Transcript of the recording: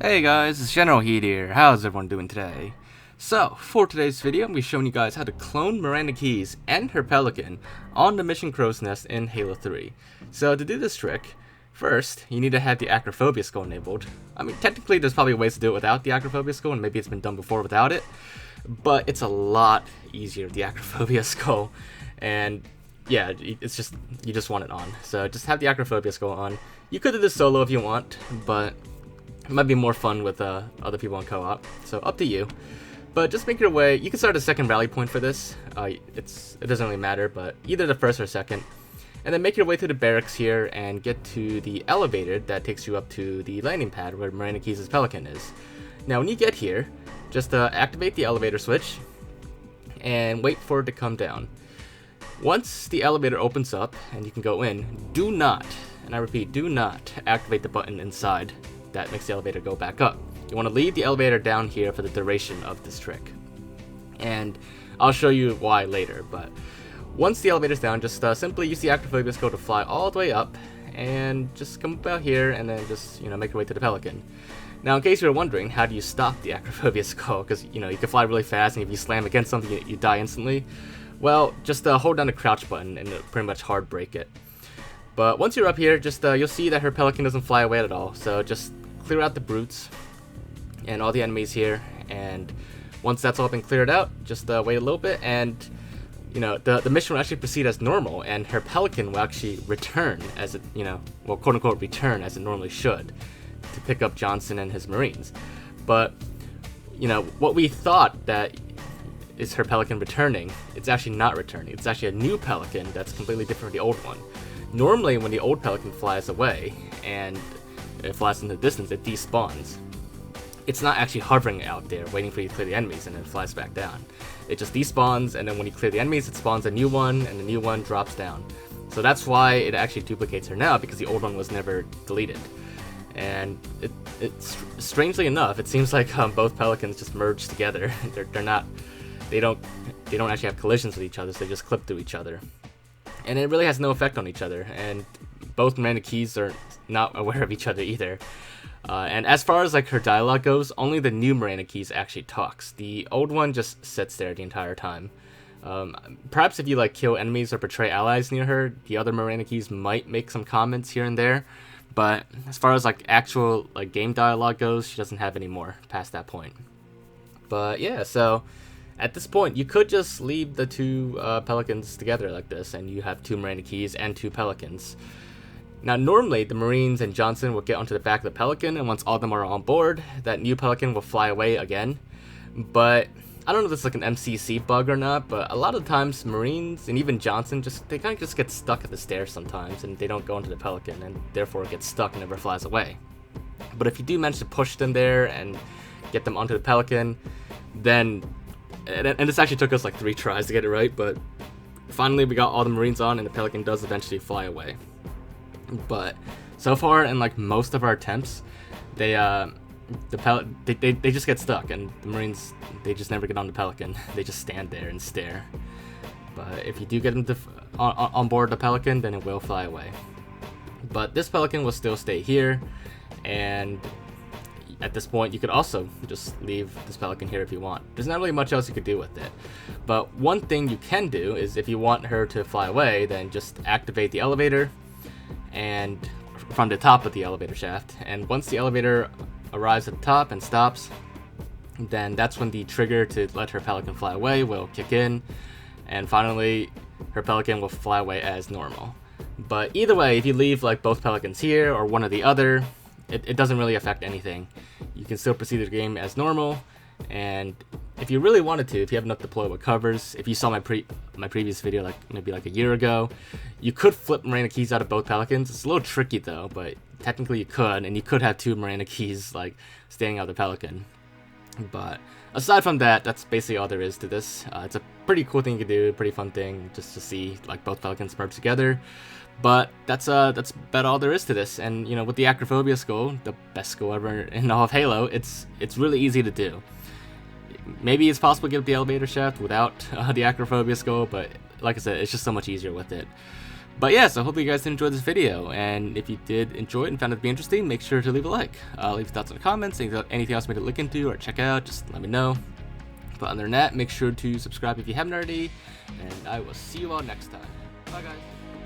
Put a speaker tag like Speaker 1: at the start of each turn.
Speaker 1: Hey guys, it's Generalkidd here. How's everyone doing today? So, for today's video, I'm going to be showing you guys how to clone Miranda Keyes and her Pelican on the Mission Crow's Nest in Halo 3. So, to do this trick, first, you need to have the Acrophobia Skull enabled. I mean, technically, there's probably ways to do it without the Acrophobia Skull, and maybe it's been done before without it, but it's a lot easier with the Acrophobia Skull, and yeah, it's just, you just want it on. So, just have the Acrophobia Skull on. You could do this solo if you want, but it might be more fun with other people on co-op, so up to you. But just make your way. You can start a second rally point for this. It doesn't really matter, but either the first or second. And then make your way through the barracks here and get to the elevator that takes you up to the landing pad where Miranda Keyes' Pelican is. Now when you get here, just activate the elevator switch and wait for it to come down. Once the elevator opens up and you can go in, do not, and I repeat, do not activate the button inside that makes the elevator go back up. You want to leave the elevator down here for the duration of this trick. And I'll show you why later, but once the elevator's down, just simply use the Acrophobia Skull to fly all the way up and just come about here and then just, make your way to the Pelican. Now, in case you're wondering, how do you stop the Acrophobia Skull? Because, you can fly really fast, and if you slam against something, you die instantly. Well, just hold down the crouch button and it'll pretty much hard break it. But once you're up here, just you'll see that her Pelican doesn't fly away at all. So just clear out the brutes and all the enemies here. And once that's all been cleared out, just wait a little bit, and the mission will actually proceed as normal, and her Pelican will actually return as it, well, quote unquote return as it normally should, to pick up Johnson and his Marines. But what we thought that is her Pelican returning, it's actually not returning. It's actually a new Pelican that's completely different from the old one. Normally, when the old Pelican flies away and it flies into the distance, it despawns. It's not actually hovering out there waiting for you to clear the enemies and then it flies back down. It just despawns, and then when you clear the enemies, it spawns a new one, and the new one drops down. So that's why it actually duplicates her now, because the old one was never deleted. And it's strangely enough, it seems like both Pelicans just merged together. They don't actually have collisions with each other, so they just clip through each other. And it really has no effect on each other, and both Miranda Keyes are not aware of each other either. And as far as her dialogue goes, only the new Miranda Keyes actually talks. The old one just sits there the entire time. Perhaps if you kill enemies or betray allies near her, the other Miranda Keyes might make some comments here and there. But as far as actual game dialogue goes, she doesn't have any more past that point. But yeah, so at this point, you could just leave the two Pelicans together like this, and you have two Miranda Keyes and two Pelicans. Now, normally, the Marines and Johnson will get onto the back of the Pelican, and once all of them are on board, that new Pelican will fly away again. But I don't know if this is an MCC bug or not, but a lot of the times, Marines and even Johnson, they kind of just get stuck at the stairs sometimes, and they don't go into the Pelican, and therefore get stuck and never flies away. But if you do manage to push them there and get them onto the Pelican, then, and this actually took us 3 tries to get it right, but finally we got all the Marines on, and the Pelican does eventually fly away. But so far in most of our attempts, they just get stuck, and the Marines, they just never get on the Pelican. They just stand there and stare. But if you do get them on board the Pelican, then it will fly away. But this Pelican will still stay here, and at this point you could also just leave this Pelican here if you want. There's not really much else you could do with it. But one thing you can do is, if you want her to fly away, then just activate the elevator and from the top of the elevator shaft, and once the elevator arrives at the top and stops, then that's when the trigger to let her Pelican fly away will kick in, and finally her Pelican will fly away as normal. But either way, if you leave both Pelicans here or one or the other, it doesn't really affect anything. You can still proceed the game as normal, and if you really wanted to, if you have enough deployable covers, if you saw my previous video maybe a year ago, you could flip Miranda Keyes out of both Pelicans. It's a little tricky though, but technically you could, and you could have two Miranda Keyes standing out of the Pelican. But aside from that, that's basically all there is to this. It's a pretty cool thing you can do, pretty fun thing just to see both Pelicans merge together. But that's about all there is to this. And with the Acrophobia Skull, the best skull ever in all of Halo, it's really easy to do. Maybe it's possible to get up the elevator shaft without the Acrophobia Skull, but like I said, it's just so much easier with it. But yeah, so hopefully you guys did enjoy this video, and if you did enjoy it and found it to be interesting, make sure to leave a like. Leave your thoughts in the comments, anything else we need to look into or check out, just let me know. But other than that, make sure to subscribe if you haven't already, and I will see you all next time. Bye guys.